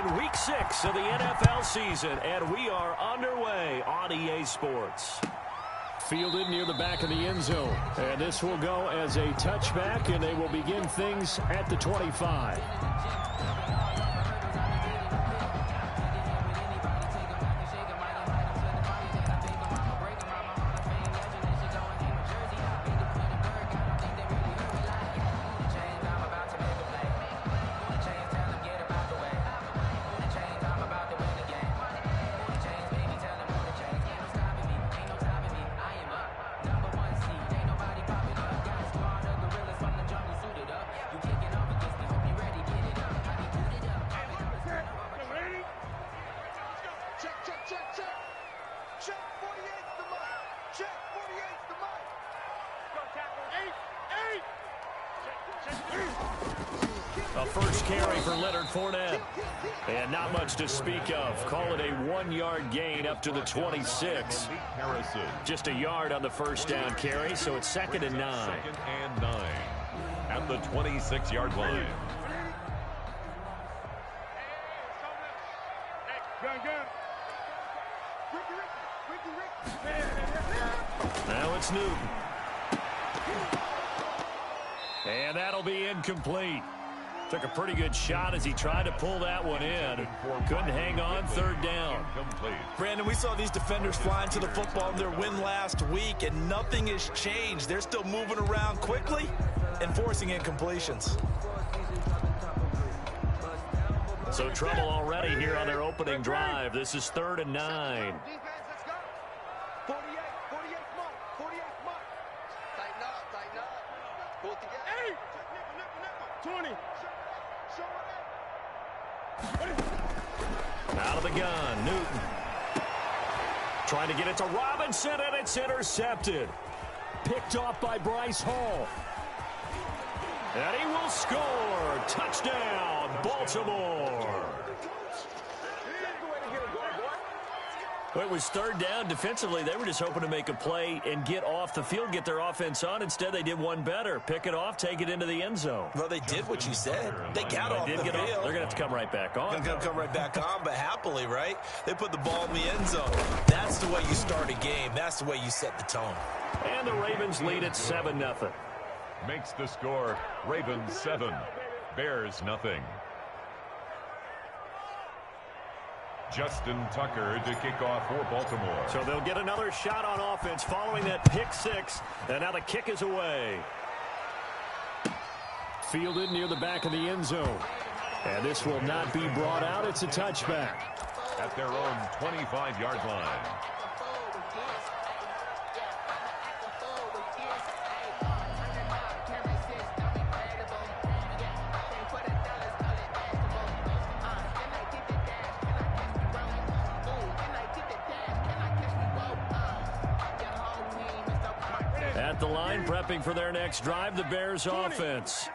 in Week 6 of the NFL season, and we are underway on EA Sports. Fielded near the back of the end zone, and this will go as a touchback, and they will begin things at the 25. A first carry for Leonard Fournette. And not much to speak of. Call it a 1-yard gain up to the 26. Just a yard on the first down carry, so it's 2nd and 9. 2nd and 9 at the 26-yard line. Now it's Newton. And that'll be incomplete. Took a pretty good shot as he tried to pull that one in. Couldn't hang on, 3rd down. Brandon, we saw these defenders flying to the football in their win last week, and nothing has changed. They're still moving around quickly and forcing incompletions. So trouble already here on their opening drive. This is 3rd and 9. 20. Out of the gun, Newton. Trying to get it to Robinson, and it's intercepted. Picked off by Bryce Hall. And he will score. Touchdown, Baltimore. Well, it was 3rd down. Defensively, they were just hoping to make a play and get off the field, get their offense on. Instead, they did one better. Pick it off, take it into the end zone. Well, they did what you said. They got off the field. They're going to have to come right back on. They're going to come right back on, but happily, right? They put the ball in the end zone. That's the way you start a game. That's the way you set the tone. And the Ravens lead at 7-0. Makes the score Ravens 7, Bears nothing. Justin Tucker to kick off for Baltimore. So they'll get another shot on offense following that pick 6. And now the kick is away. Fielded near the back of the end zone. And this will not be brought out. It's a touchback. At their own 25-yard line. At the line, prepping for their next drive, the Bears offense.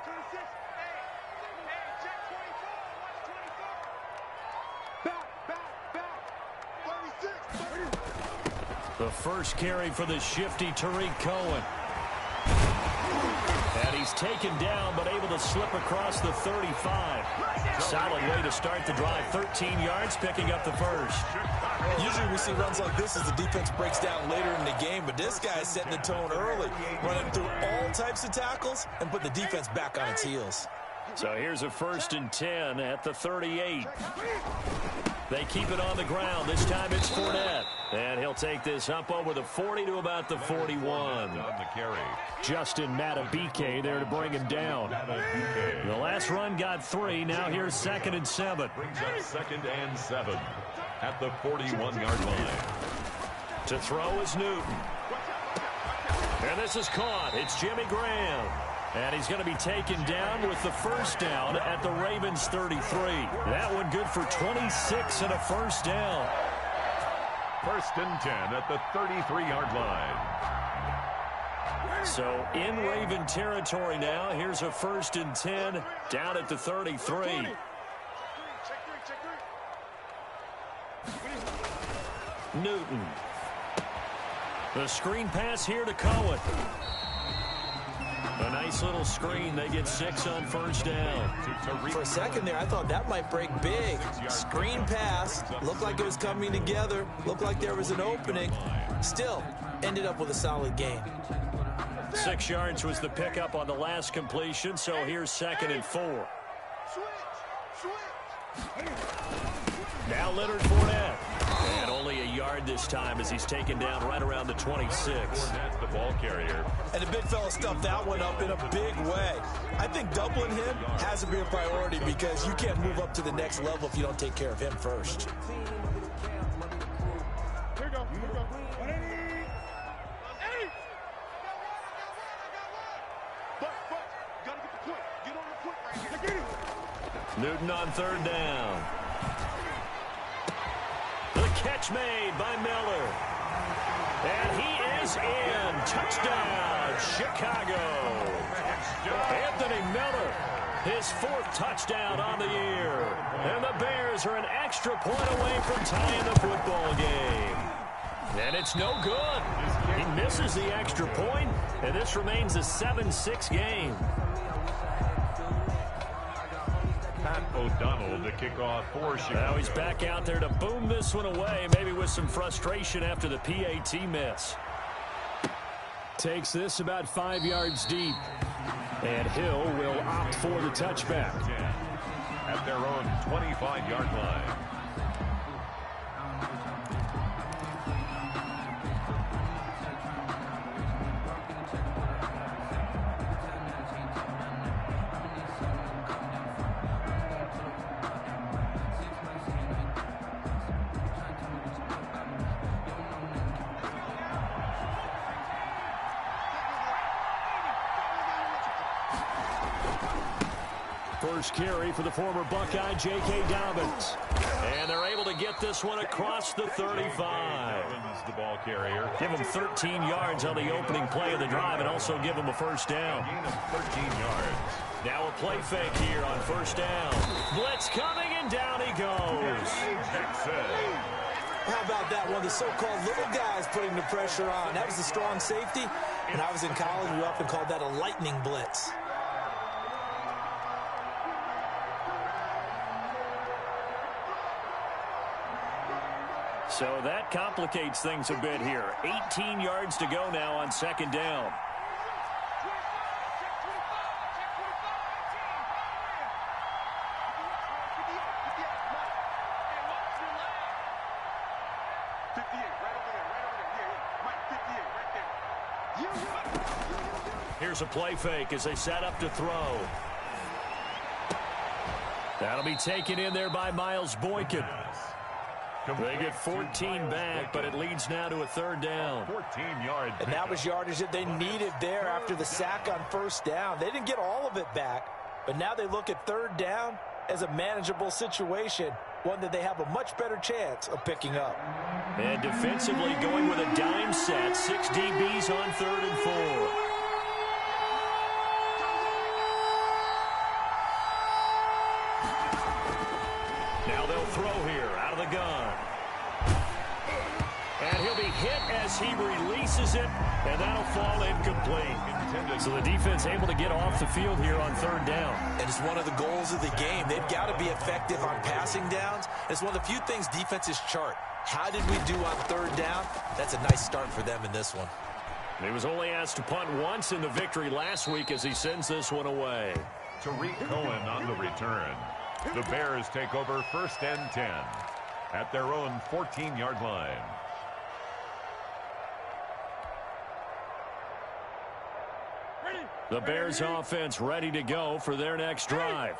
The first carry for the shifty Tariq Cohen. And he's taken down, but able to slip across the 35. Solid way to start the drive. 13 yards, picking up the first. Usually we see runs like this as the defense breaks down later in the game, but this guy is setting the tone early, running through all types of tackles and put the defense back on its heels. So here's a 1st and 10 at the 38. They keep it on the ground. This time it's Fournette. And he'll take this up over the 40 to about the 41. On the carry. Justin Matabike there to bring him down. The last run got 3. Now here's 2nd and 7. Brings up 2nd and 7 at the 41-yard line. To throw is Newton. And this is caught. It's Jimmy Graham. And he's going to be taken down with the first down at the Ravens 33. That one good for 26 and a first down. 1st and 10 at the 33-yard line. So in Raven territory now. Here's a 1st and 10 down at the 33. Newton. The screen pass here to Cohen. A nice little screen. They get 6 on first down. For a second there, I thought that might break big. Screen pass. Looked like it was coming together. Looked like there was an opening. Still, ended up with a solid gain. 6 yards was the pickup on the last completion, so here's 2nd and 4. Now Leonard Fournette. And only a yard this time as he's taken down right around the 26. Fournette, the ball carrier. And the big fella stuffed that one up in a big way. I think doubling him has to be a priority because you can't move up to the next level if you don't take care of him first. Here we go. Newton on 3rd down. The catch made by Miller. And he is in. Touchdown, Chicago. Anthony Miller, his 4th touchdown on the year. And the Bears are an extra point away from tying the football game. And it's no good. He misses the extra point, and this remains a 7-6 game. Pat O'Donnell to kick off for Chicago. Now he's back out there to boom this one away, maybe with some frustration after the PAT miss. Takes this about 5 yards deep. And Hill will opt for the touchback. At their own 25-yard line. First carry for the former Buckeye, J.K. Dobbins. And they're able to get this one across the 35. Dobbins, the ball carrier. Give him 13 yards on the opening play of the drive and also give him a first down. Gain of 13 yards. Now a play fake here on first down. Blitz coming, and down he goes. How about that? One of the so-called little guys putting the pressure on. That was the strong safety. When I was in college, we often called that a lightning blitz. So that complicates things a bit here. 18 yards to go now on 2nd down. Here's a play fake as they set up to throw. That'll be taken in there by Miles Boykin. They get 14 back, but it leads now to a 3rd down. 14 yards. And that was yardage that they needed there after the sack on first down. They didn't get all of it back, but now they look at 3rd down as a manageable situation, one that they have a much better chance of picking up. And defensively going with a dime set, 6 DBs on 3rd and 4. Now they'll throw here out of the gun. And he'll be hit as he releases it, and that'll fall incomplete. So the defense able to get off the field here on 3rd down. And it's one of the goals of the game. They've got to be effective on passing downs. It's one of the few things defenses chart. How did we do on 3rd down? That's a nice start for them in this one. He was only asked to punt once in the victory last week as he sends this one away. Tariq Cohen on the return. The Bears take over 1st and 10 at their own 14-yard line. The Bears offense ready to go for their next drive.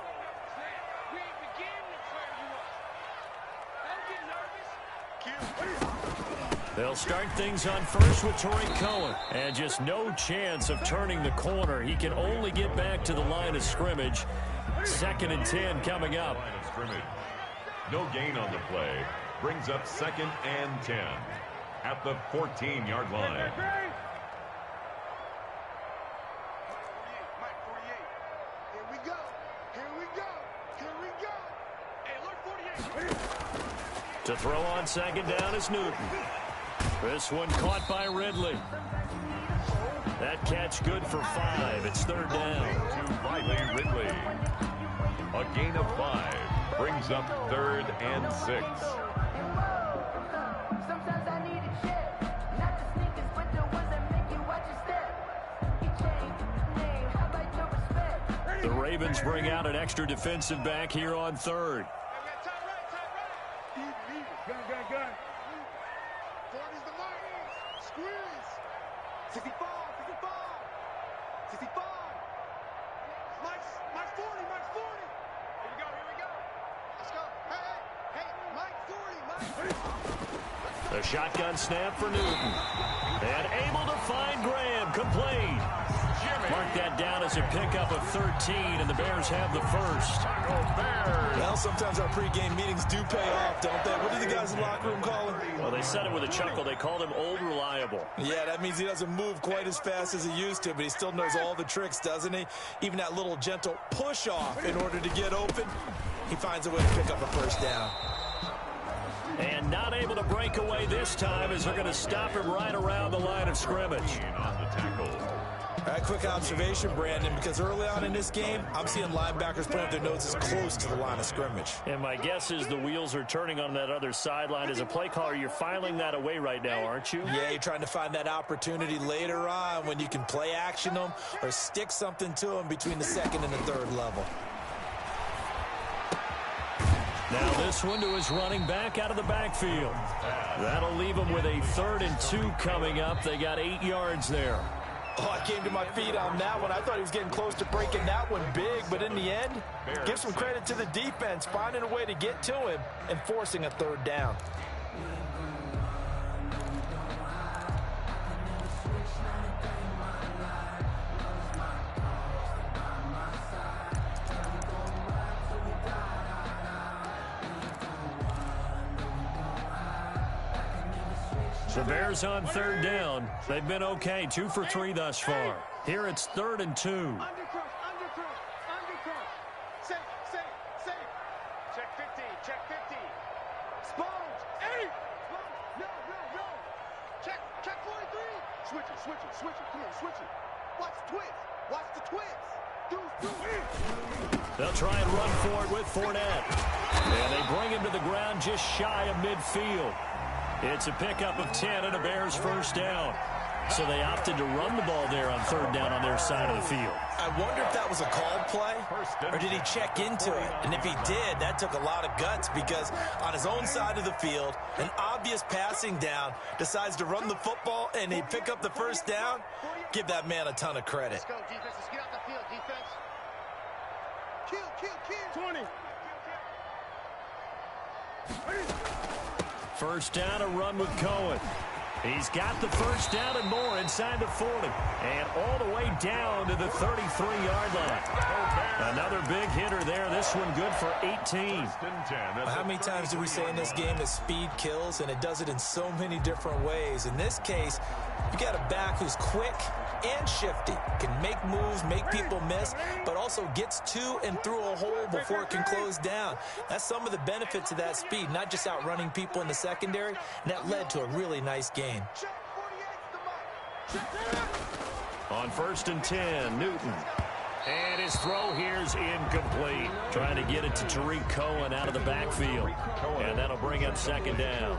They'll start things on first with Tariq Cohen. And just no chance of turning the corner. He can only get back to the line of scrimmage. 2nd and 10 coming up. Line of scrimmage. No gain on the play. Brings up 2nd and 10 at the 14-yard line. To throw on 2nd down is Newton. This one caught by Ridley. That catch good for 5. It's third down. To Riley Ridley. A gain of 5 brings up 3rd and 6. The Ravens bring out an extra defensive back here on 3rd. The shotgun snap for Newton. And able to find Graham. Complete. Mark that down as a pickup of 13, and the Bears have the first. Well, sometimes our pregame meetings do pay off, don't they? What do the guys in the locker room call him? Well, they said it with a chuckle. They called him Old Reliable. Yeah, that means he doesn't move quite as fast as he used to, but he still knows all the tricks, doesn't he? Even that little gentle push-off in order to get open, he finds a way to pick up a first down. And not able to break away this time as they're going to stop him right around the line of scrimmage. On the tackle. All right, quick observation, Brandon, because early on in this game, I'm seeing linebackers putting up their noses close to the line of scrimmage. And my guess is the wheels are turning on that other sideline. As a play caller, you're filing that away right now, aren't you? Yeah, you're trying to find that opportunity later on when you can play action them or stick something to them between the second and the third level. Now this one to his running back out of the backfield. That'll leave him with a 3rd and 2 coming up. They got 8 yards there. Oh, I came to my feet on that one. I thought he was getting close to breaking that one big, but in the end, give some credit to the defense, finding a way to get to him and forcing a 3rd down. The Bears on 3rd down. They've been okay, 2 for 3 thus far. Here it's 3rd and 2. Undercross. Safe. Check 50. Sponge. 8. No. Check 43. Switch it. Come on, switch it. Watch the twist. They'll try and run for it with Fournette. And they bring him to the ground just shy of midfield. It's a pickup of 10 and a Bears first down. So they opted to run the ball there on 3rd down on their side of the field. I wonder if that was a called play, or did he check into it? And if he did, that took a lot of guts, because on his own side of the field, an obvious passing down, decides to run the football, and he pick up the first down. Give that man a ton of credit. Let's go, defense. Let's get out the field, defense. Kill. 20. First down, a run with Cohen. He's got the first down and more inside the 40. And all the way down to the 33-yard line. Another big hitter there. This one good for 18. How many times do we say in this game that speed kills, and it does it in so many different ways? In this case, you got a back who's quick and shifty, can make moves, make people miss, but also gets to and through a hole before it can close down. That's some of the benefits of that speed, not just outrunning people in the secondary, and that led to a really nice gain. On 1st and 10, Newton. And his throw here is incomplete. Trying to get it to Tariq Cohen out of the backfield. And that'll bring up 2nd down.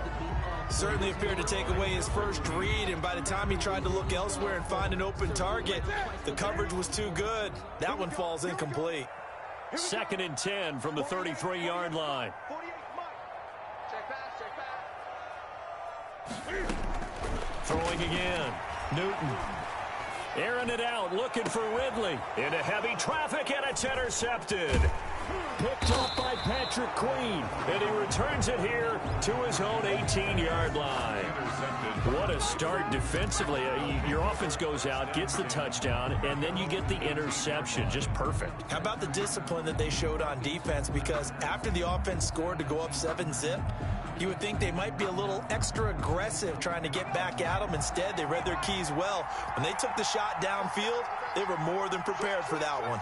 Certainly appeared to take away his first read, and by the time he tried to look elsewhere and find an open target, the coverage was too good. That one falls incomplete. 2nd and 10 from the 33-yard line. Throwing again. Newton. Airing it out, looking for Ridley. Into heavy traffic, and it's intercepted. Picked off by Patrick Queen, and he returns it here to his own 18-yard line. What a start defensively. Your offense goes out, gets the touchdown, and then you get the interception. Just perfect. How about the discipline that they showed on defense? Because after the offense scored to go up 7-zip, you would think they might be a little extra aggressive trying to get back at them. Instead, they read their keys well. When they took the shot downfield, they were more than prepared for that one.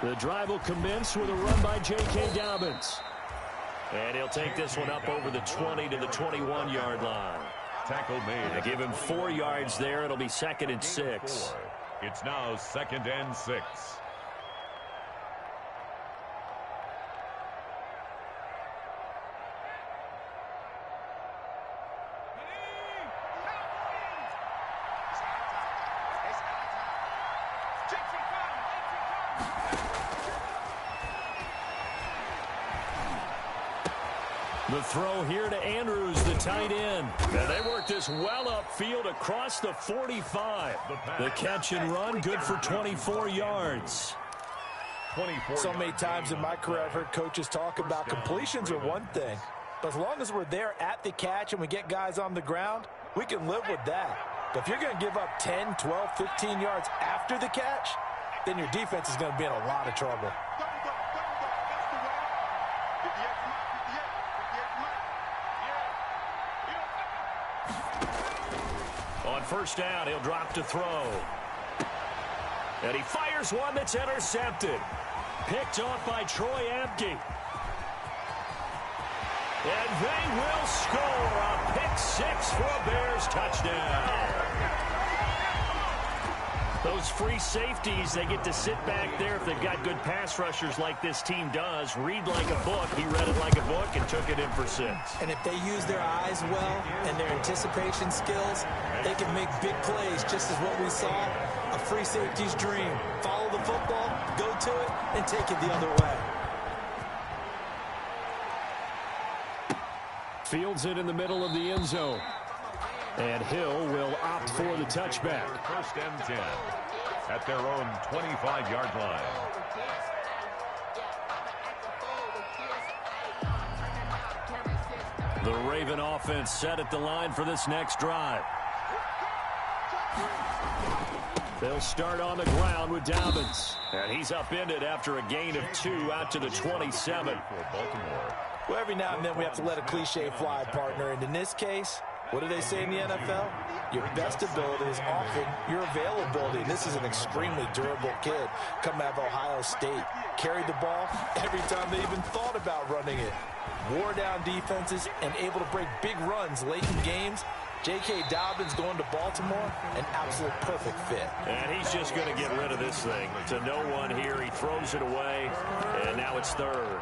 The drive will commence with a run by J.K. Dobbins. And he'll take this one up over the 20 to the 21-yard line. tackle made. They give him 4 yards there. It'll be 2nd and 6. It's now 2nd and 6. The throw here to Andrews, the tight end. And they work this well upfield across the 45. The catch and run, good for 24 yards. So many times in my career I've heard coaches talk about completions are one thing. But as long as we're there at the catch and we get guys on the ground, we can live with that. But if you're going to give up 10, 12, 15 yards after the catch, then your defense is going to be in a lot of trouble. On first down, he'll drop to throw. And he fires one that's intercepted. Picked off by Troy Apke. And they will score a pick 6 for a Bears touchdown. Those free safeties, they get to sit back there if they've got good pass rushers like this team does. Read like a book. He read it like a book and took it in for 6. And if they use their eyes well and their anticipation skills, they can make big plays, just as what we saw, a free safety's dream. Follow the football, go to it, and take it the other way. Fields it in the middle of the end zone. And Hill will opt for the touchback. 1st and 10 at their own 25-yard line. The Raven offense set at the line for this next drive. They'll start on the ground with Dobbins. And he's upended after a gain of 2 out to the 27. For Baltimore. Well, every now and then we have to let a cliche fly, partner. And in this case, what do they say in the NFL? Your best ability is often your availability. And this is an extremely durable kid coming out of Ohio State. Carried the ball every time they even thought about running it. Wore down defenses and able to break big runs late in games. J.K. Dobbins going to Baltimore, an absolute perfect fit. And he's just going to get rid of this thing. To no one here. He throws it away, and now it's 3rd.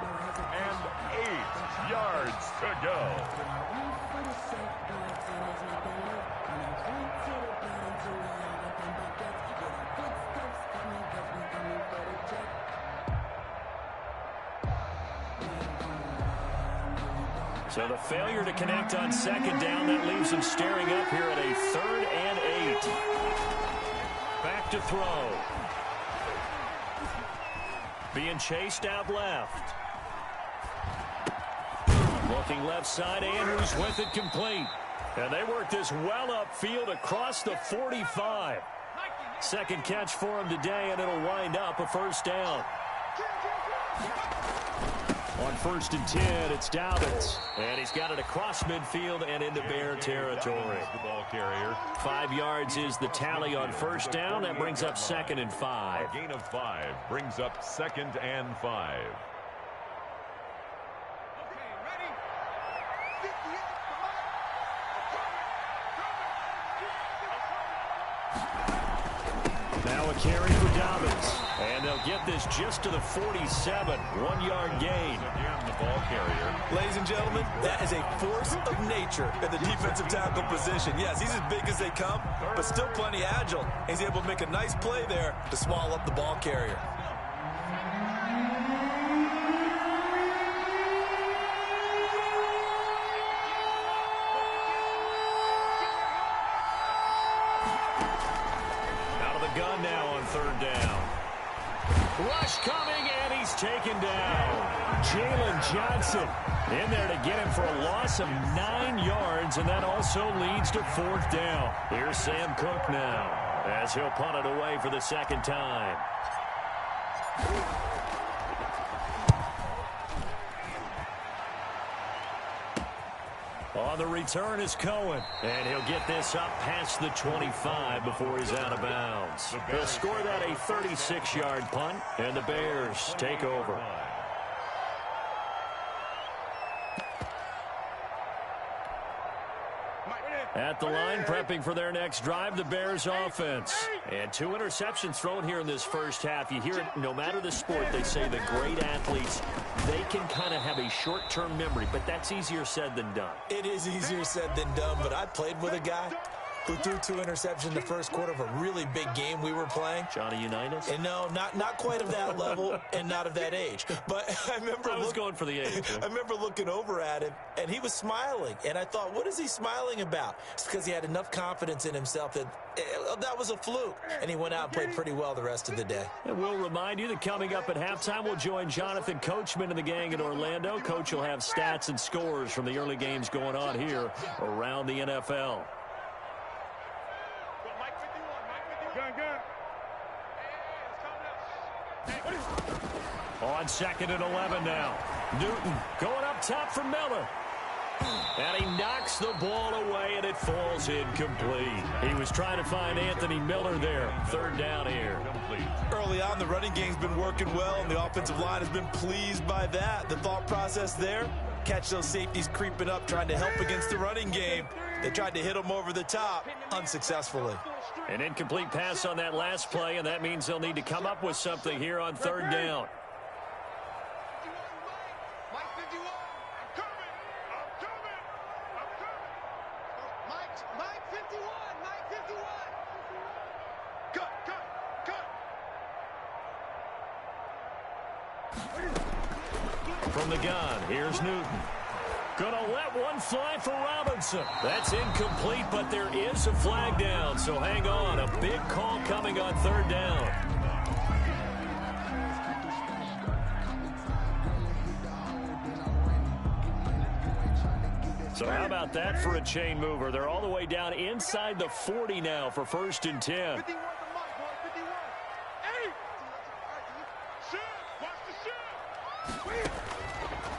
And 8 yards to go. So the failure to connect on 2nd down, that leaves him staring up here at a 3rd and 8. Back to throw. Being chased out left. Looking left side, Andrews with it complete. And they work this well upfield across the 45. 2nd catch for him today, and it'll wind up a 1st down. On 1st and 10, it's Dobbins. And he's got it across midfield and into Bear territory. The ball carrier. 5 yards is the tally on 1st down. That brings up 2nd and 5. A gain of 5 brings up 2nd and 5. Now a carry for Dobbins. And they'll get this just to the 47. 1-yard gain. Again, the ball carrier. Ladies and gentlemen, that is a force of nature at the defensive tackle position. Yes, he's as big as they come, but still plenty agile. He's able to make a nice play there to swallow up the ball carrier. Out of the gun now on 3rd down. Rush coming, and he's taken down. Jalen Johnson in there to get him for a loss of 9 yards, and that also leads to 4th down. Here's Sam Cook now as he'll punt it away for the 2nd time. On the return is Cohen, and he'll get this up past the 25 before he's out of bounds. He'll score that a 36-yard punt, and the Bears take over. At the line, prepping for their next drive, the Bears offense. And 2 interceptions thrown here in this first half. You hear it, no matter the sport, they say the great athletes, they can kind of have a short-term memory, but that's easier said than done. It is easier said than done, but I played with a guy who threw 2 interceptions in the first quarter of a really big game we were playing. Johnny Unitas? And no, not quite of that level and not of that age. But I remember I was going for the age. I remember looking over at him, and he was smiling. And I thought, what is he smiling about? It's because he had enough confidence in himself that that was a fluke. And he went out and played pretty well the rest of the day. And we'll remind you that coming up at halftime, we'll join Jonathan Coachman and the gang in Orlando. Coach will have stats and scores from the early games going on here around the NFL. On 2nd and 11 now. Newton going up top for Miller. And he knocks the ball away, and it falls incomplete. He was trying to find Anthony Miller there. 3rd down here. Early on, the running game's been working well, and the offensive line has been pleased by that. The thought process there, catch those safeties creeping up, trying to help against the running game. They tried to hit them over the top, unsuccessfully. An incomplete pass on that last play, and that means they'll need to come up with something here on 3rd down. From the gun, here's Newton. Gonna let one fly for Robinson. That's incomplete, but there is a flag down, so hang on. A big call coming on 3rd down. So how about that for a chain mover? They're all the way down inside the 40 now for 1st and 10.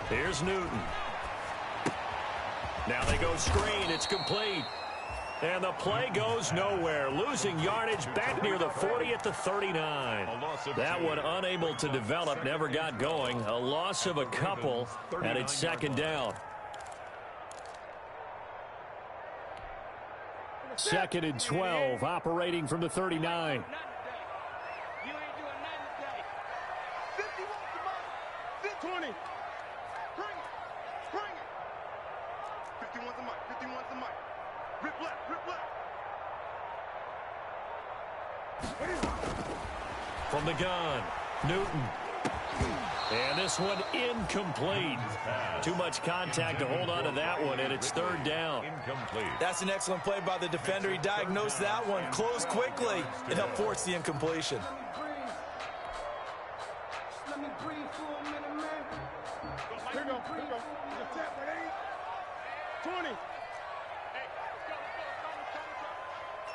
Here's Newton. Now they go screen. It's complete. And the play goes nowhere. Losing yardage back near the 40 at the 39. That one unable to develop, never got going. A loss of a couple, and it's 2nd down. 2nd and 12, operating from the 39. From the gun, Newton. And this one incomplete. Too much contact to hold on to that one, and it's 3rd down. Incomplete. That's an excellent play by the defender. He diagnosed that one, closed quickly, and helped force the incompletion. Here we go. 20.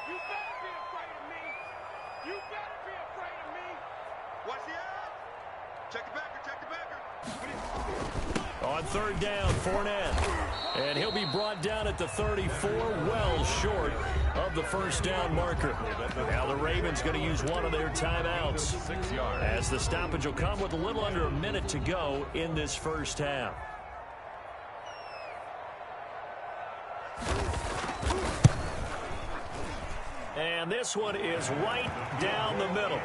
You better be afraid of me. You better be afraid of me. Watch the eye. Check the backer. On 3rd down, Fournette. And he'll be brought down at the 34, well short of the 1st down marker. Now the Ravens going to use one of their timeouts, as the stoppage will come with a little under a minute to go in this first half. And this one is right down the middle.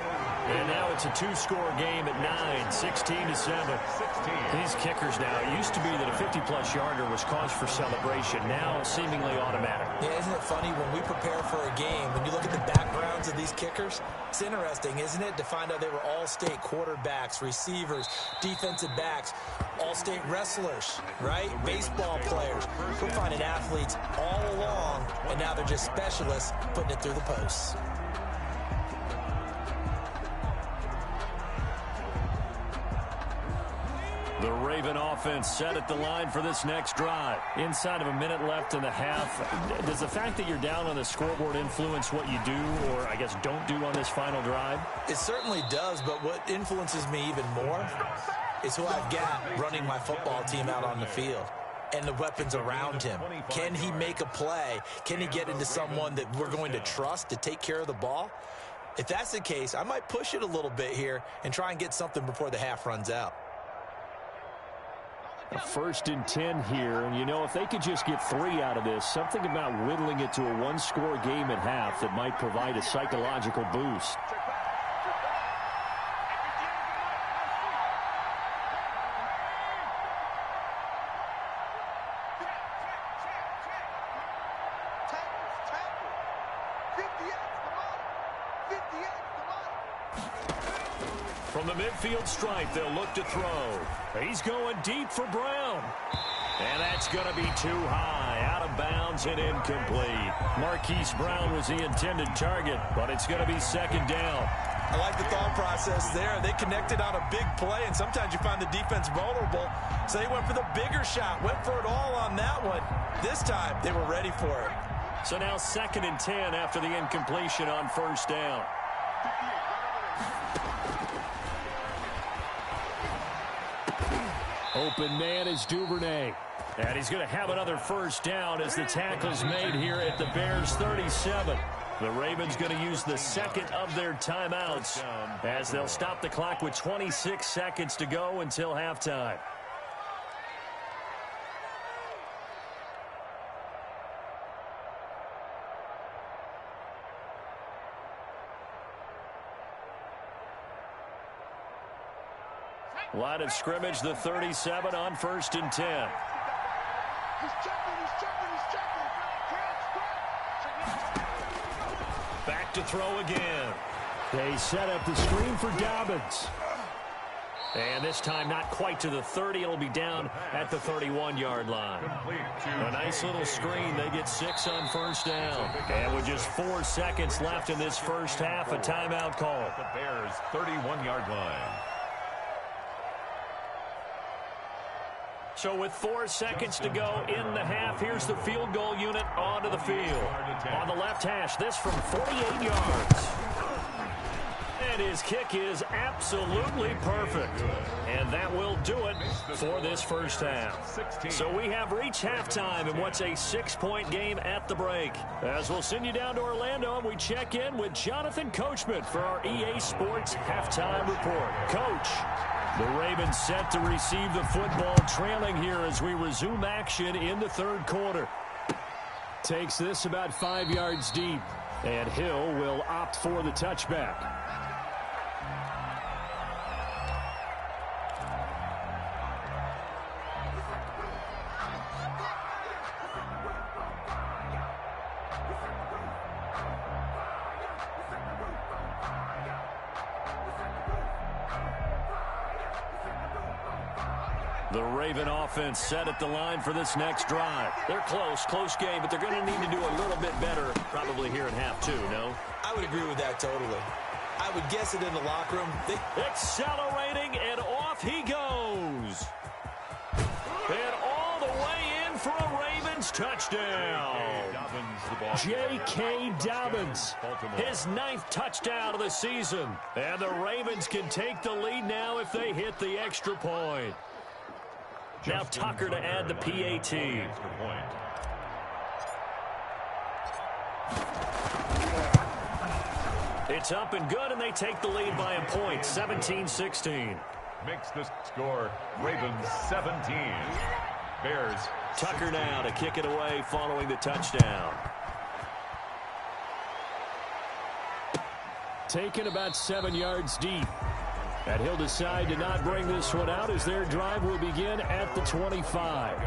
And now it's a 2-score game at 9, 16-7. These kickers now, it used to be that a 50-plus yarder was cause for celebration. Now seemingly automatic. Yeah, isn't it funny when we prepare for a game, when you look at the backgrounds of these kickers, it's interesting, isn't it, to find out they were all-state quarterbacks, receivers, defensive backs, all-state wrestlers, right? Baseball players. We're finding athletes all along, and now they're just specialists putting it through the posts. The Raven offense set at the line for this next drive. Inside of a minute left in the half, does the fact that you're down on the scoreboard influence what you do, or I guess don't do on this final drive? It certainly does, but what influences me even more is who I've got running my football team out on the field and the weapons around him. Can he make a play? Can he get into someone that we're going to trust to take care of the ball? If that's the case, I might push it a little bit here and try and get something before the half runs out. A 1st and 10 here, and you know, if they could just get 3 out of this, something about whittling it to a 1-score game at half that might provide a psychological boost. From the midfield stripe, they'll look to throw. He's going deep for Brown. And that's going to be too high, out of bounds and incomplete. Marquise Brown was the intended target, but it's going to be 2nd down. I like the thought process there. They connected on a big play, and sometimes you find the defense vulnerable. So they went for the bigger shot, went for it all on that one. This time, they were ready for it. So now 2nd and 10 after the incompletion on 1st down. Open man is Duvernay. And he's going to have another 1st down as the tackle's made here at the Bears' 37. The Ravens going to use the 2nd of their timeouts as they'll stop the clock with 26 seconds to go until halftime. Line of scrimmage, the 37 on 1st and 10. Back to throw again. They set up the screen for Dobbins. And this time not quite to the 30. It'll be down at the 31-yard line. A nice little screen. They get 6 on 1st down. And with just 4 seconds left in this first half, a timeout call. The Bears' 31-yard line. So with 4 seconds to go in the half, here's the field goal unit onto the field. On the left hash, this from 48 yards. And his kick is absolutely perfect. And that will do it for this first half. So we have reached halftime in what's a 6-point game at the break. As we'll send you down to Orlando, and we check in with Jonathan Coachman for our EA Sports Halftime Report. Coach. The Ravens set to receive the football, trailing here as we resume action in the 3rd quarter. Takes this about 5 yards deep, and Hill will opt for the touchback. The Raven offense set at the line for this next drive. They're close game, but they're going to need to do a little bit better probably here in half 2, no? I would agree with that totally. I would guess it in the locker room. Accelerating, and off he goes. And all the way in for a Ravens touchdown. J.K. Dobbins, his 9th touchdown of the season. And the Ravens can take the lead now if they hit the extra point. Now Tucker to add the PAT. It's up and good, and they take the lead by a point, 17-16. Makes the score Ravens 17. Bears. Tucker now to kick it away following the touchdown. Taken about 7 yards deep. And he'll decide to not bring this one out as their drive will begin at the 25.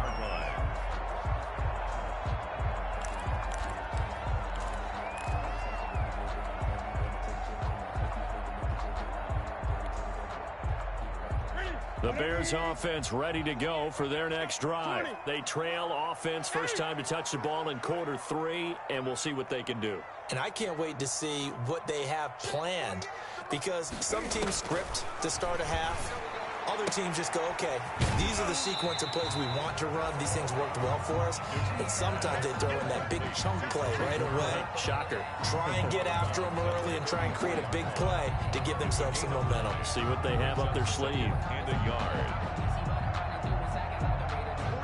The Bears offense ready to go for their next drive. They trail offense, first time to touch the ball in quarter 3, and we'll see what they can do. And I can't wait to see what they have planned, because some teams script to start a half. Other teams just go, okay, these are the sequence of plays we want to run. These things worked well for us. And sometimes they throw in that big chunk play right away. Shocker. Try and get after them early and try and create a big play to give themselves some momentum. See what they have up their sleeve. And a yard.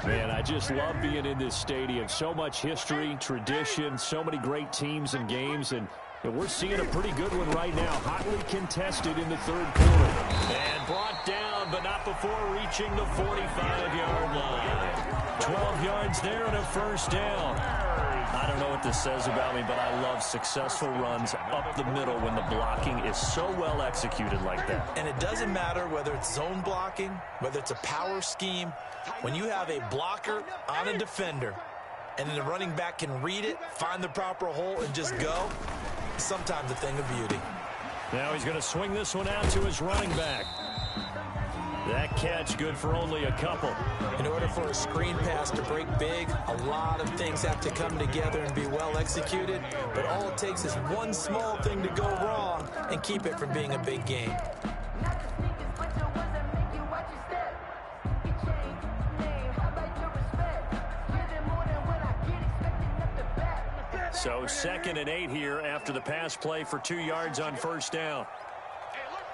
Man, I just love being in this stadium. So much history, tradition, so many great teams and games, and we're seeing a pretty good one right now. Hotly contested in the 3rd quarter. And brought down down, but not before reaching the 45-yard line. 12 yards there and a first down. I don't know what this says about me, but I love successful runs up the middle when the blocking is so well executed like that. And it doesn't matter whether it's zone blocking, whether it's a power scheme. When you have a blocker on a defender, and then the running back can read it, find the proper hole, and just go, it's sometimes a thing of beauty. Now he's going to swing this one out to his running back. That catch good for only a couple. In order for a screen pass to break big, a lot of things have to come together and be well executed, but all it takes is one small thing to go wrong and keep it from being a big game. So 2nd and 8 here after the pass play for 2 yards on first down.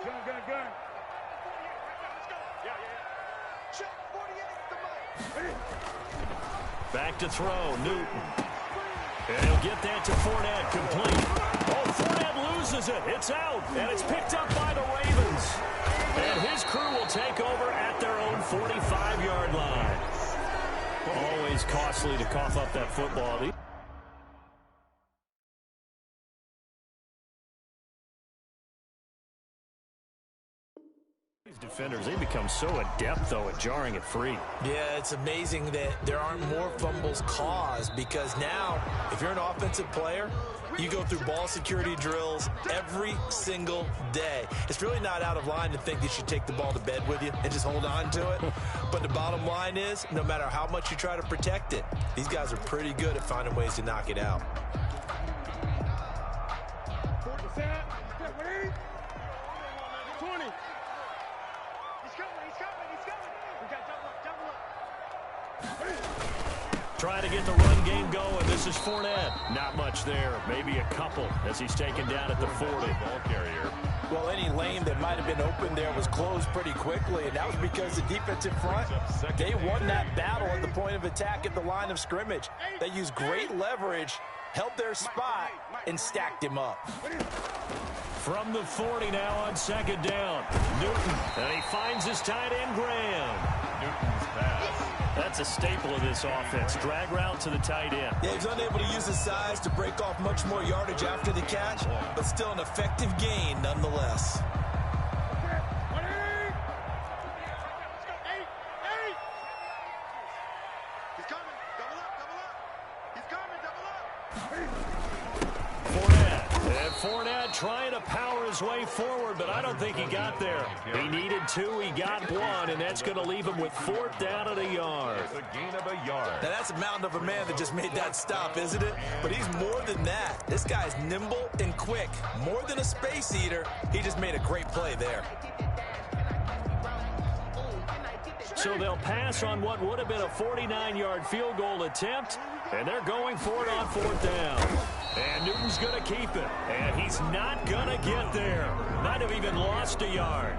Gun. Back to throw, Newton. And he'll get that to Fournette, complete. Oh, Fournette loses it. It's out, and it's picked up by the Ravens. And his crew will take over at their own 45-yard line. Always costly to cough up that football. Defenders, they become so adept, though, at jarring it free. Yeah, it's amazing that there aren't more fumbles caused, because now, if you're an offensive player, you go through ball security drills every single day. It's really not out of line to think you should take the ball to bed with you and just hold on to it. But the bottom line is, no matter how much you try to protect it, these guys are pretty good at finding ways to knock it out. Trying to get the run game going. This is Fournette. Not much there. Maybe a couple as he's taken down at the 40. Ball carrier. Well, any lane that might have been open there was closed pretty quickly, and that was because the defensive front, they won that battle at the point of attack at the line of scrimmage. They used great leverage, held their spot, and stacked him up. From the 40 now on 2nd down. Newton, and he finds his tight end, Graham. Newton's pass. That's a staple of this offense. Drag route to the tight end. Yeah, he's unable to use his size to break off much more yardage after the catch, but still an effective gain nonetheless. He's coming. Double up. He's coming. Double up. Fournette trying to power his way forward, but I don't think he got there. He needed 2, he got 1, and that's going to leave him with 4th down at a yard. It's a gain of a yard. Now, that's a mountain of a man that just made that stop, isn't it? But he's more than that. This guy's nimble and quick. More than a space eater, he just made a great play there. So they'll pass on what would have been a 49-yard field goal attempt, and they're going for it on 4th down. And Newton's going to keep it, and he's not going to get there. Might have even lost a yard.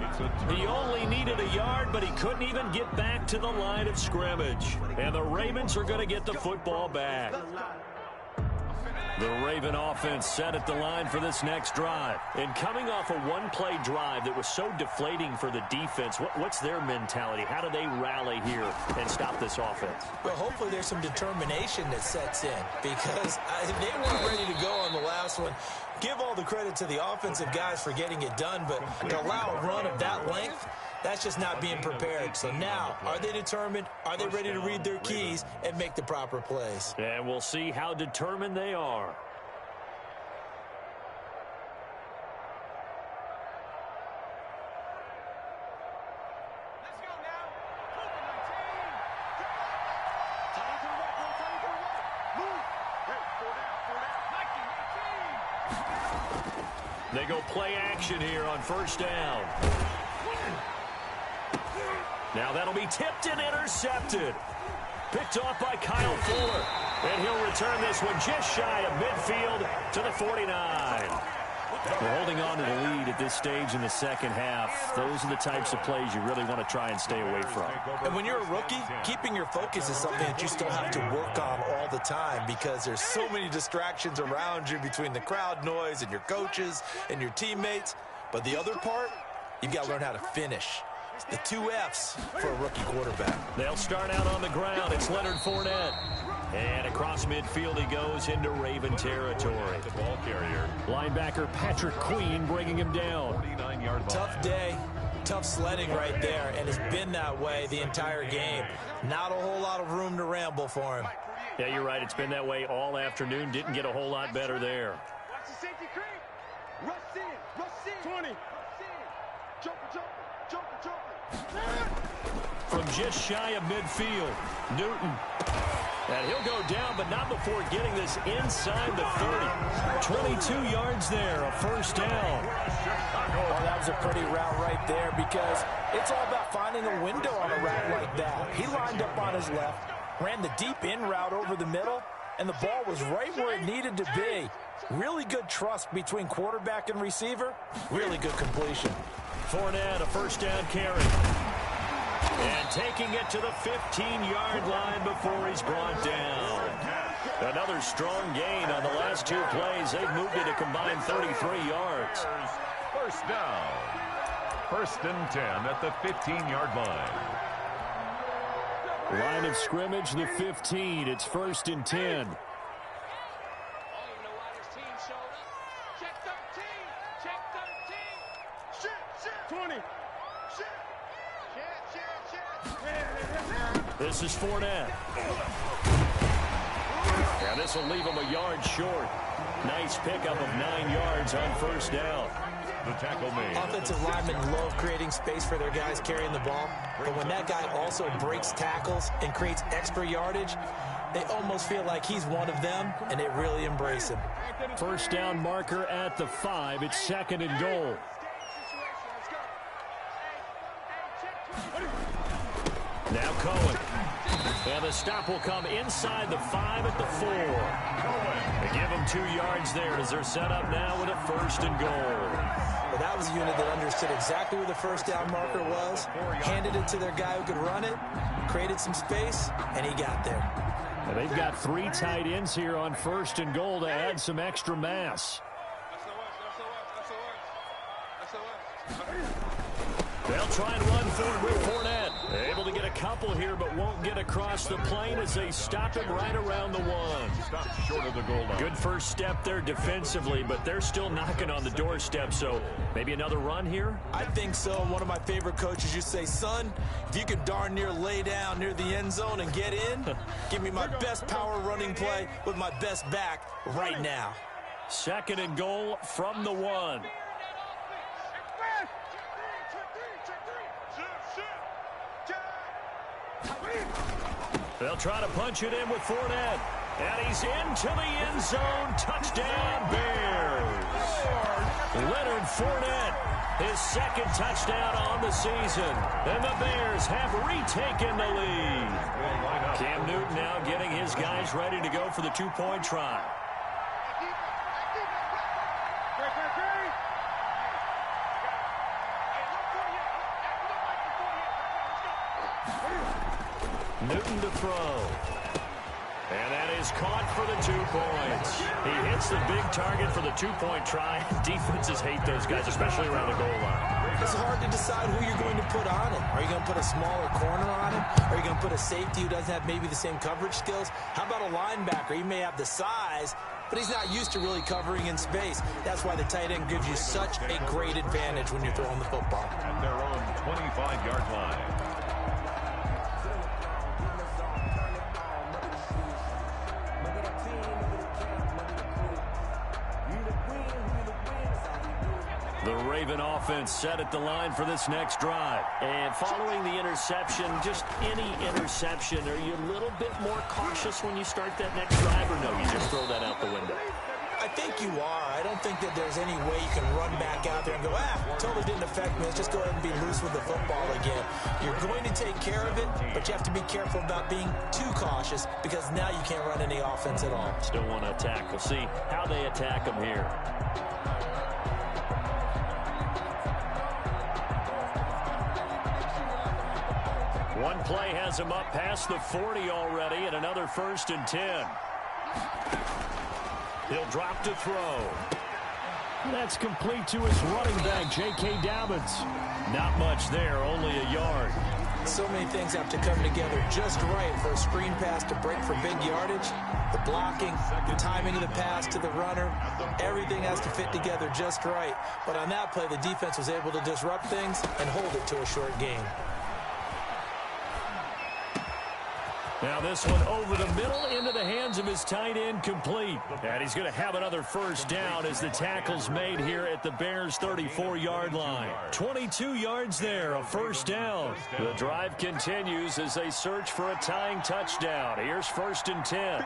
He only needed a yard, but he couldn't even get back to the line of scrimmage. And the Ravens are going to get the football back. The Raven offense set at the line for this next drive. And coming off a one-play drive that was so deflating for the defense, what's their mentality? How do they rally here and stop this offense? Well, hopefully there's some determination that sets in, because they weren't ready to go on the last one. Give all the credit to the offensive guys for getting it done, but to allow a run of that length, that's just not being prepared. So now, are they determined? Are they ready to read their keys and make the proper plays? And we'll see how determined they are. They go play action here on 1st down. Now that'll be tipped and intercepted. Picked off by Kyle Fuller. And he'll return this one just shy of midfield to the 49. We're holding on to the lead at this stage in the 2nd half. Those are the types of plays you really want to try and stay away from. And when you're a rookie, keeping your focus is something that you still have to work on all the time, because there's so many distractions around you between the crowd noise and your coaches and your teammates. But the other part, you've got to learn how to finish. The 2 Fs for a rookie quarterback. They'll start out on the ground. It's Leonard Fournette. And across midfield he goes into Raven territory. The ball carrier. Linebacker Patrick Queen bringing him down. 49-yard line. Tough day, tough sledding right there, and it's been that way the entire game. Not a whole lot of room to ramble for him. Yeah, you're right. It's been that way all afternoon. Didn't get a whole lot better there. Watch the safety creep. Rush in. 20. Rush in. Joker. From just shy of midfield, Newton. And he'll go down, but not before getting this inside the 30. 22 yards there, a first down. Well, that was a pretty route right there because it's all about finding a window on a route like that. He lined up on his left, ran the deep in route over the middle, and the ball was right where it needed to be. Really good trust between quarterback and receiver. Really good completion. Fournette, a first down carry. And taking it to the 15-yard line before he's brought down. Another strong gain on the last 2 plays. They've moved it a combined 33 yards. First down. 1st and 10 at the 15-yard line. Line of scrimmage, the 15. It's 1st and 10. 20. This is Fournette. And this will leave him a yard short. Nice pickup of 9 yards on first down. The tackle made. Offensive linemen love creating space for their guys carrying the ball, but when that guy also breaks tackles and creates extra yardage, they almost feel like he's one of them, and they really embrace him. First down marker at the 5. It's 2nd and goal. Now Cohen. And the stop will come inside the 5 at the 4. They give him 2 yards there as they're set up now with a 1st and goal. Well, that was a unit that understood exactly where the first down marker was, handed it to their guy who could run it, created some space, and he got there. And they've got 3 tight ends here on 1st and goal to add some extra mass. They'll try and run forward with Fournette. Able to get a couple here, but won't get across the plane as they stop him right around the 1. Stop short of the goal line. Good first step there defensively, but they're still knocking on the doorstep, so maybe another run here? I think so. One of my favorite coaches used to say, son, if you can darn near lay down near the end zone and get in, give me my best power running play with my best back right now. 2nd and goal from the 1. They'll try to punch it in with Fournette. And he's into the end zone. Touchdown, Bears. Leonard Fournette, his 2nd touchdown on the season. And the Bears have retaken the lead. Cam Newton now getting his guys ready to go for the 2-point try. Newton to throw. And that is caught for the 2 points. He hits the big target for the 2-point try. Defenses hate those guys, especially around the goal line. It's hard to decide who you're going to put on him. Are you going to put a smaller corner on him? Are you going to put a safety who doesn't have maybe the same coverage skills? How about a linebacker? He may have the size, but he's not used to really covering in space. That's why the tight end gives you such a great advantage when you're throwing the football. At their own 25-yard line. The Raven offense set at the line for this next drive. And following the interception, just any interception, are you a little bit more cautious when you start that next drive, or no, you just throw that out the window? I think you are. I don't think that there's any way you can run back out there and go, totally didn't affect me. Let's just go ahead and be loose with the football again. You're going to take care of it, but you have to be careful about being too cautious because now you can't run any offense at all. Still want to attack. We'll see how they attack them here. One play has him up past the 40 already, and another 1st and 10. He'll drop to throw. That's complete to his running back, J.K. Dobbins. Not much there, only a yard. So many things have to come together just right for a screen pass to break for big yardage. The blocking, the timing of the pass to the runner, everything has to fit together just right. But on that play, the defense was able to disrupt things and hold it to a short gain. Now this one over the middle into the hands of his tight end, complete. And he's going to have another first down as the tackle's made here at the Bears' 34-yard line. 22 yards there, a first down. The drive continues as they search for a tying touchdown. Here's 1st and 10.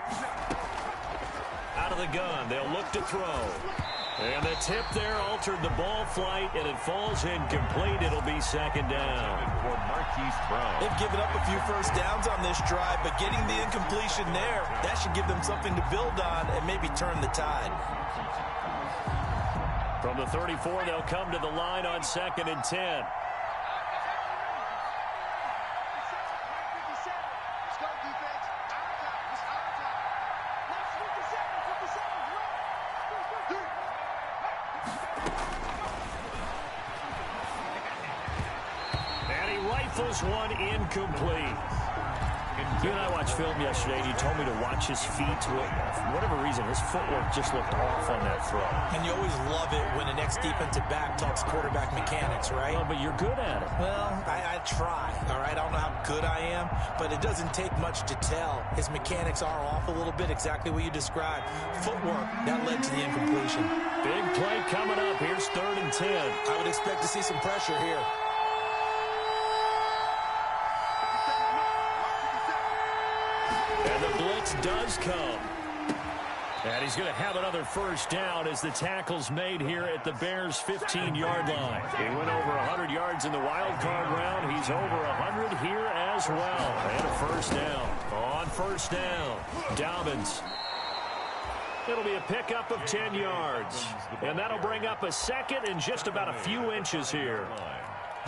Out of the gun, they'll look to throw. And the tip there altered the ball flight, and it falls incomplete. It'll be 2nd down. They've given up a few first downs on this drive, but getting the incompletion there, that should give them something to build on and maybe turn the tide. From the 34, they'll come to the line on 2nd and 10. Rifles one incomplete. You and I watched film yesterday, and you told me to watch his feet. For whatever reason, his footwork just looked off on that throw. And you always love it when the next defensive back talks quarterback mechanics, right? Well, but you're good at it. Well, I try, all right? I don't know how good I am, but it doesn't take much to tell. His mechanics are off a little bit, exactly what you described. Footwork, that led to the incompletion. Big play coming up. Here's 3rd and 10. I would expect to see some pressure here. And the blitz does come. And he's going to have another first down as the tackle's made here at the Bears' 15-yard line. He went over 100 yards in the wild card round. He's over 100 here as well. And a first down. On 1st down, Dobbins. It'll be a pickup of 10 yards. And that'll bring up a 2nd and just about a few inches here.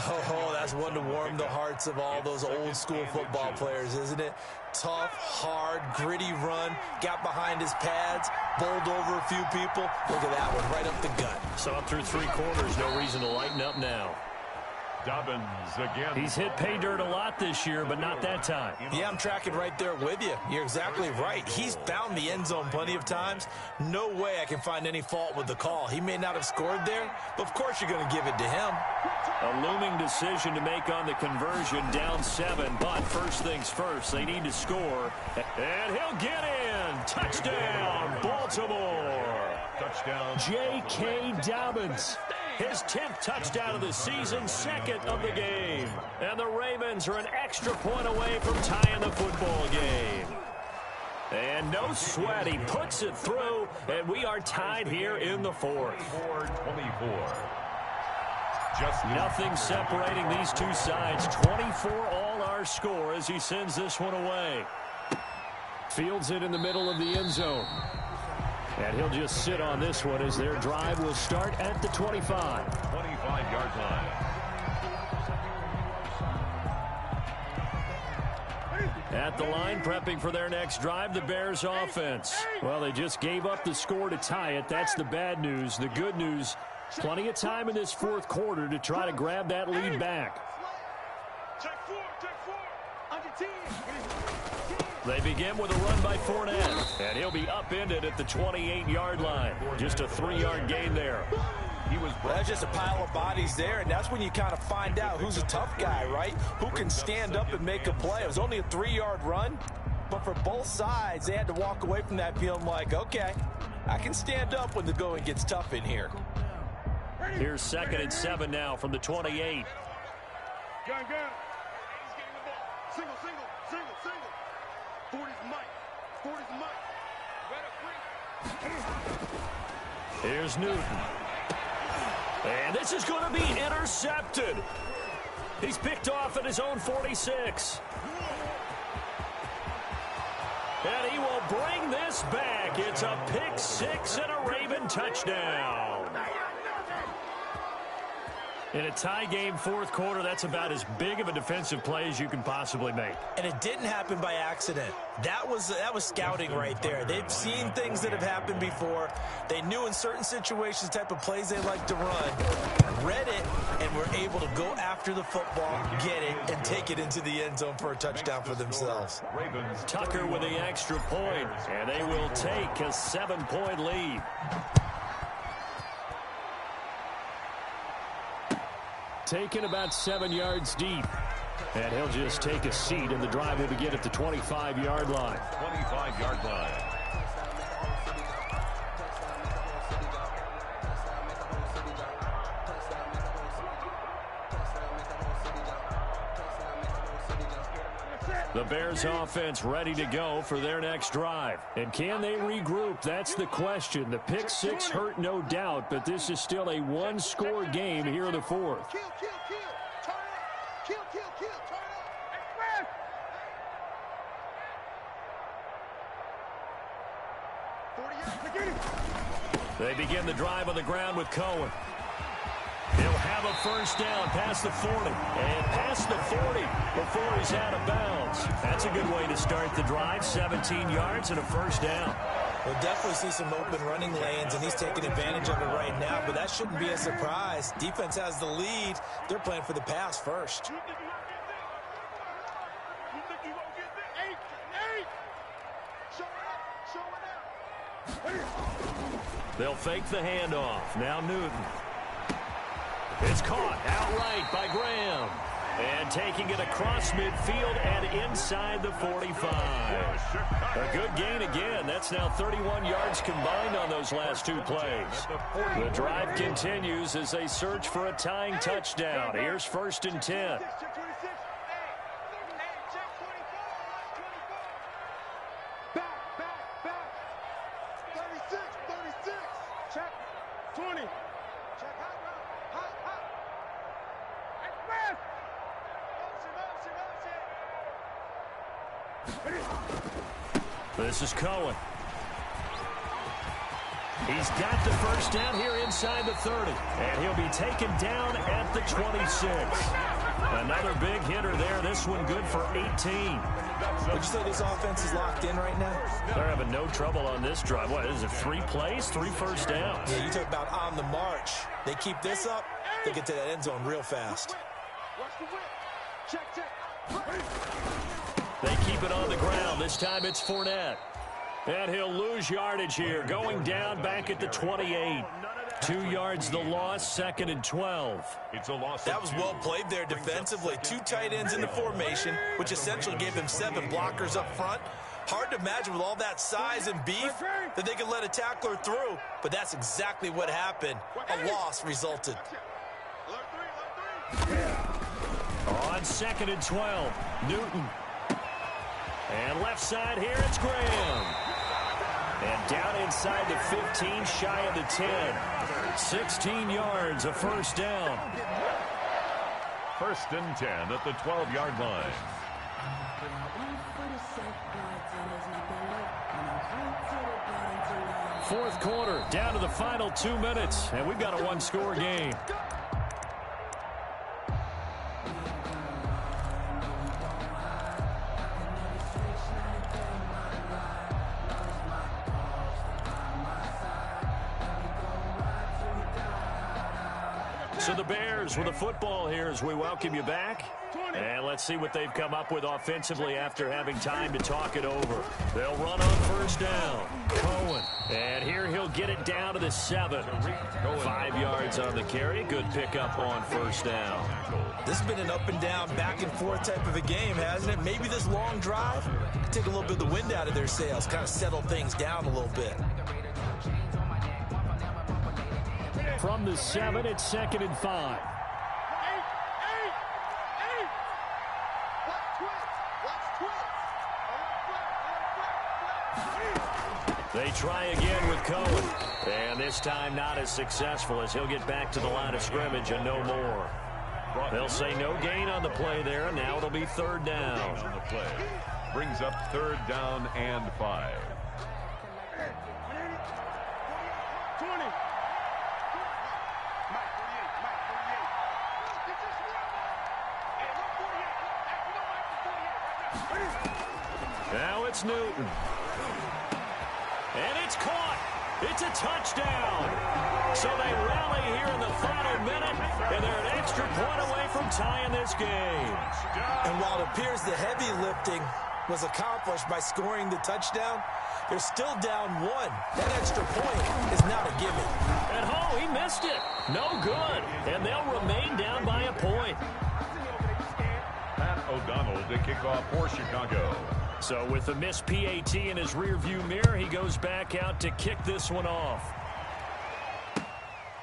Oh, that's one to warm the hearts of all those old-school football players, isn't it? Tough, hard, gritty run, got behind his pads, bowled over a few people. Look at that one, right up the gut. Saw through 3 quarters, no reason to lighten up now. Dobbins again. He's hit pay dirt a lot this year, but not that time. Yeah, I'm tracking right there with you. You're exactly right. He's found the end zone plenty of times. No way I can find any fault with the call. He may not have scored there, but of course you're going to give it to him. A looming decision to make on the conversion, down 7, but first things first, they need to score. And he'll get in. Touchdown, Baltimore. Touchdown. J.K. Dobbins. His 10th touchdown of the season, 2nd of the game. And the Ravens are an extra point away from tying the football game. And no sweat, he puts it through, and we are tied here in the 4th. 4-24. Nothing separating these two sides. 24 all our score as he sends this one away. Fields it in the middle of the end zone. And he'll just sit on this one as their drive will start at the 25. 25-yard line. At the line, prepping for their next drive, the Bears offense. Well, they just gave up the score to tie it. That's the bad news. The good news, plenty of time in this 4th quarter to try to grab that lead back. They begin with a run by Fournette, and he'll be upended at the 28-yard line. Just a 3-yard gain there. That's just a pile of bodies there, and that's when you kind of find out who's a tough guy, right? Who can stand up and make a play. It was only a 3-yard run, but for both sides, they had to walk away from that feeling like, okay, I can stand up when the going gets tough in here. Here's 2nd and 7 now from the 28. Gun. He's getting the ball. Single. 40's Mike. Here's Newton. And this is going to be intercepted. He's picked off at his own 46. And he will bring this back. It's a pick 6 and a Raven touchdown. In a tie game, fourth quarter, that's about as big of a defensive play as you can possibly make. And it didn't happen by accident. That was scouting right there. They've seen things that have happened before. They knew in certain situations the type of plays they like to run, read it, and were able to go after the football, get it, and take it into the end zone for a touchdown for themselves. Tucker with the extra point, and they will take a 7-point lead. Taken about 7 yards deep. And he'll just take a seat, and the drive will begin at the 25-yard line. 25-yard line. The Bears offense ready to go for their next drive. And can they regroup? That's the question. The pick six hurt, no doubt, but this is still a one-score game here in the fourth. Kill, kill, kill. Turn up. Kill, kill, kill. Turn up. Express. 48. They begin the drive on the ground with Cohen. He'll have a first down past the 40 and past the 40 before he's out of bounds. That's a good way to start the drive. 17 yards and a first down. We'll definitely see some open running lanes, and he's taking advantage of it right now, but that shouldn't be a surprise. Defense has the lead. They're playing for the pass first. You think you won't get this? 8. Show it up. They'll fake the handoff. Now Newton. It's caught outright by Graham. And taking it across midfield and inside the 45. A good gain again. That's now 31 yards combined on those last two plays. The drive continues as they search for a tying touchdown. Here's 1st and 10. This is Cohen. He's got the first down here inside the 30. And he'll be taken down at the 26. Another big hitter there. This one good for 18. Would you say this offense is locked in right now? They're having no trouble on this drive. What is it, 3 plays, 3 first downs? Yeah, you talk about on the march. They keep this up, they get to that end zone real fast. Watch the whip. Check. They keep it on the ground. This time it's Fournette. And he'll lose yardage here. Going down back at the 28. 2 yards the loss, 2nd and 12. It's a loss. That was well played there defensively. 2 tight ends in the formation, which essentially gave them 7 blockers up front. Hard to imagine with all that size and beef that they could let a tackler through, but that's exactly what happened. A loss resulted. On 2nd and 12, Newton. And left side here, it's Graham. And down inside the 15, shy of the 10. 16 yards, a first down. 1st and 10 at the 12-yard line. Fourth quarter, down to the final 2 minutes, and we've got a one-score game. So the Bears with the football here as we welcome you back. And let's see what they've come up with offensively after having time to talk it over. They'll run on first down. Cohen. And here he'll get it down to the 7. 5 yards on the carry. Good pickup on first down. This has been an up and down, back and forth type of a game, hasn't it? Maybe this long drive could take a little bit of the wind out of their sails, kind of settle things down a little bit. From the 7, it's 2nd and 5. They try again with Cohen. And this time not as successful as he'll get back to the line of scrimmage and no more. They'll say no gain on the play there, and now it'll be 3rd down. On the play. Brings up 3rd down and 5. Now it's Newton. And it's caught. It's a touchdown. So they rally here in the final minute, and they're an extra point away from tying this game. And while it appears the heavy lifting was accomplished by scoring the touchdown, they're still down one. That extra point is not a gimme. And he missed it. No good. And they'll remain down by a point. Pat O'Donnell to kick off for Chicago. So with the missed PAT in his rearview mirror, he goes back out to kick this one off.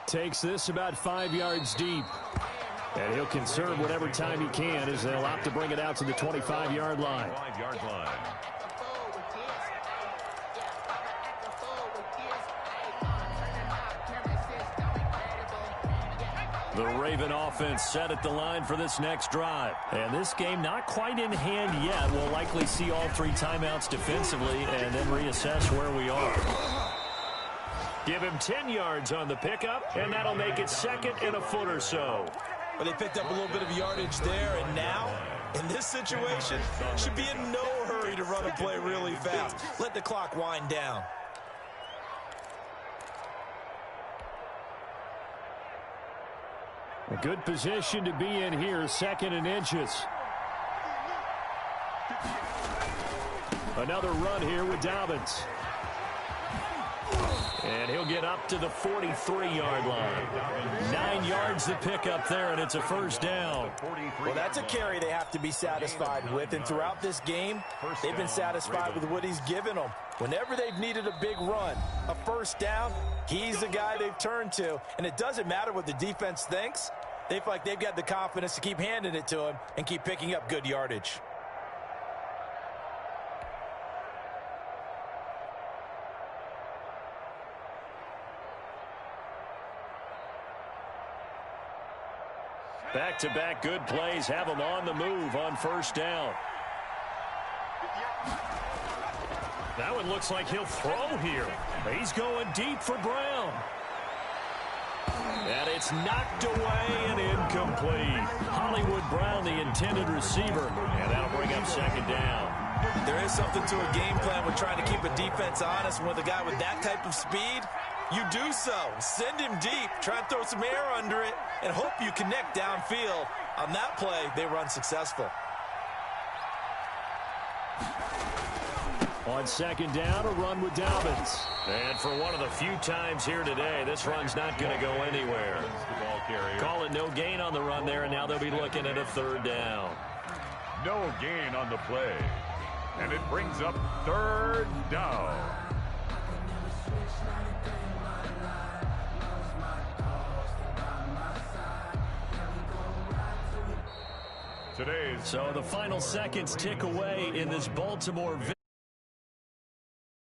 Takes this about 5 yards deep. And he'll conserve whatever time he can as they'll opt to bring it out to the 25-yard line. 5-yard line. The Raven offense set at the line for this next drive. And this game not quite in hand yet. We'll likely see all 3 timeouts defensively and then reassess where we are. Give him 10 yards on the pickup, and that'll make it 2nd and a foot or so. But they picked up a little bit of yardage there, and now, in this situation, should be in no hurry to run a play really fast. Let the clock wind down. A good position to be in here, 2nd and inches. Another run here with Dobbins. And he'll get up to the 43-yard line. 9 yards to pick up there, and it's a first down. Well, that's a carry they have to be satisfied with, and throughout this game, they've been satisfied with what he's given them. Whenever they've needed a big run, a first down, he's the guy they've turned to. And it doesn't matter what the defense thinks. They feel like they've got the confidence to keep handing it to him and keep picking up good yardage. Back-to-back good plays have him on the move on first down. That one looks like he'll throw here. He's going deep for Brown. And it's knocked away and incomplete. Hollywood Brown, the intended receiver, and that'll bring up 2nd down. There is something to a game plan with trying to keep a defense honest. With a guy with that type of speed, you do so. Send him deep, try and throw some air under it, and hope you connect downfield. On that play, they were unsuccessful. On 2nd down, a run with Dobbins. And for one of the few times here today, this run's not going to go anywhere. Call it no gain on the run there, and now they'll be looking at a 3rd down. No gain on the play. And it brings up 3rd down. So the final seconds tick away in this Baltimore victory.